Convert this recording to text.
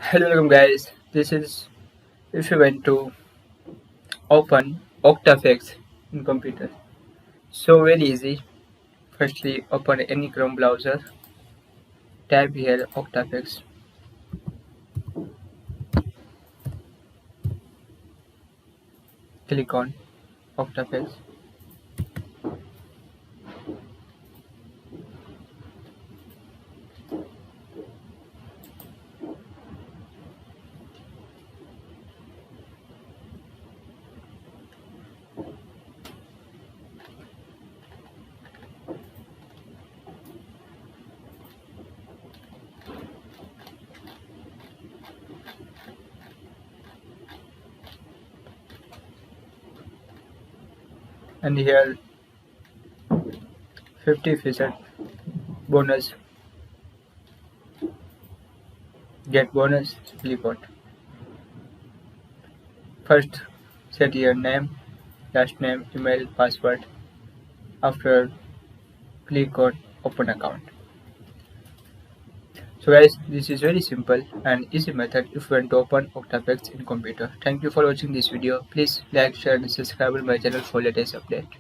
Hello welcome guys, this is if you want to open octafx in computer. So very easy. Firstly open any Chrome browser, type here octafx, click on octafx, and here 50% bonus, get bonus, click on. First set your name, last name, email, password. After click on open account. So guys, this is very simple and easy method if you want to open octafx in computer. Thank you for watching this video. Please like, share and subscribe to my channel for latest update.